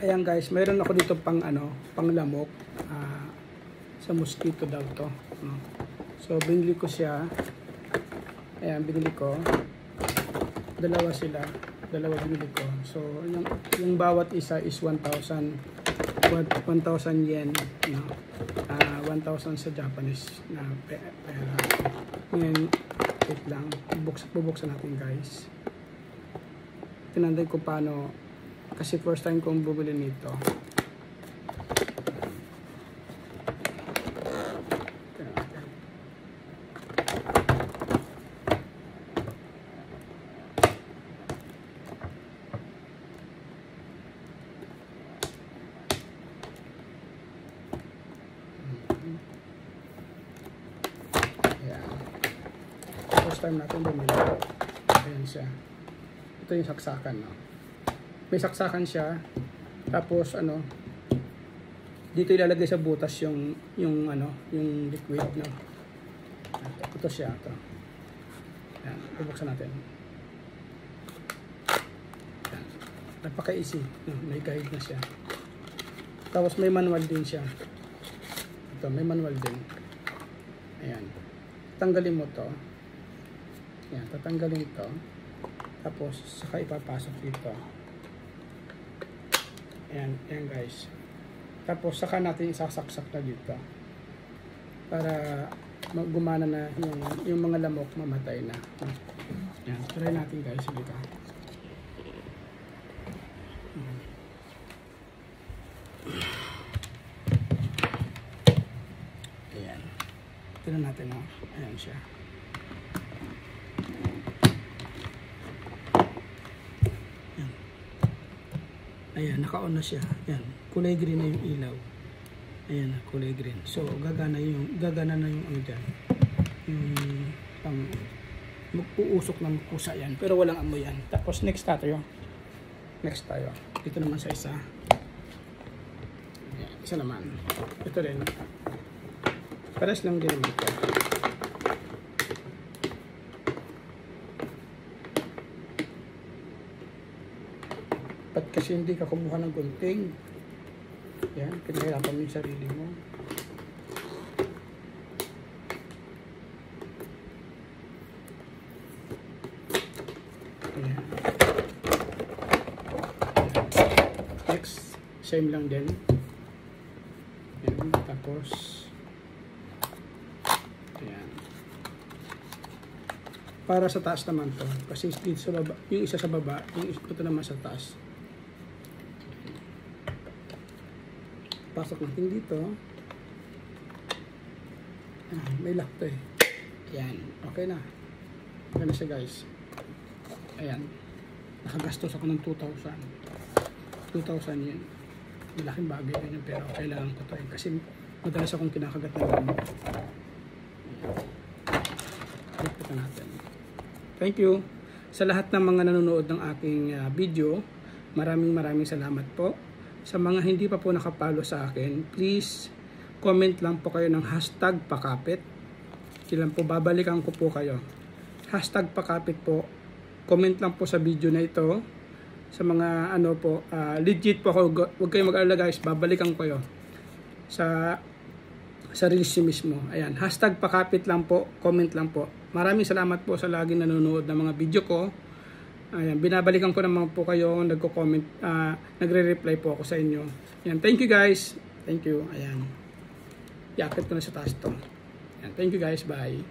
Ayan guys, mayroon ako dito pang pang lamok. Sa mosquito daw to. So binili ko siya. Ayan, binili ko. Dalawa sila. Dalawa binili ko. So yung bawat isa is 1,000 yen. 1,000 sa Japanese na pera. Ngayon, wait lang. Bubuksan natin guys. Tinanday ko paano. Kasi first time kong bumili nito. First time natin bumili. Ayan siya. Ito yung saksakan, no? May saksakan siya. Tapos dito ilalagay sa butas yung liquid, no? Ito siya, ito. Ayan, bubuksan natin. Ayan. Napaka-easy, no? May guide na siya. Tapos may manual din siya. Ito, may manual din. Ayan. Tanggalin mo to. Ayan, tatanggalin ito. Tapos saka ipapasok dito. Ayan, ayan guys. Tapos saka natin isasaksak na dito. Para gumana na yung mga lamok, mamatay na. Ayan, try natin guys. Dito. Ayan. Tignan natin, no? Ayan siya. Ayan, naka-on na siya. Ayan, kulay green na yung ilaw. Ayan, kulay green. So, gagana na yung dyan. Yung pang magpuusok ng kusa yan. Pero walang amoy yan. Tapos next tayo. Dito naman sa isa. Ayan, isa naman. Ito rin. Pares lang din naman ito. Ba't kasi hindi ka kumuha ng gunting? Yan, pinahirapan mo yung sarili mo. Ayan. Next, same lang din. Ayan, tapos ayan. Para sa taas naman to. Kasi dito sa baba, yung isa sa baba, yung ito naman sa taas. Pasok natin dito. May lock to eh. Ayan. Okay na. Okay na siya guys. Ayan. Nakagastos ako ng 2,000. 2,000 yun. Malaking bagay yun pero kailangan ko to eh. Kasi madalas akong kinakagat ng gamot. Ito natin. Thank you. Sa lahat ng mga nanonood ng aking video, maraming salamat po. Sa mga hindi pa po nakapalo sa akin, please comment lang po kayo ng #pakapit. Kailan po babalikan ko po kayo. #pakapit po. Comment lang po sa video na ito. Sa mga legit po ako, huwag kayong mag-alala guys, babalikan ko kayo sa reels mismo. Ayan, #pakapit lang po, comment lang po. Maraming salamat po sa laging nanonood ng mga video ko. Ayan, binabalikan ko naman po kayo, nagko-comment, nagre-reply po ako sa inyo. Ayan, thank you guys. Thank you. Ayan. Iakit ko na sa taas to. Ayan, thank you guys. Bye.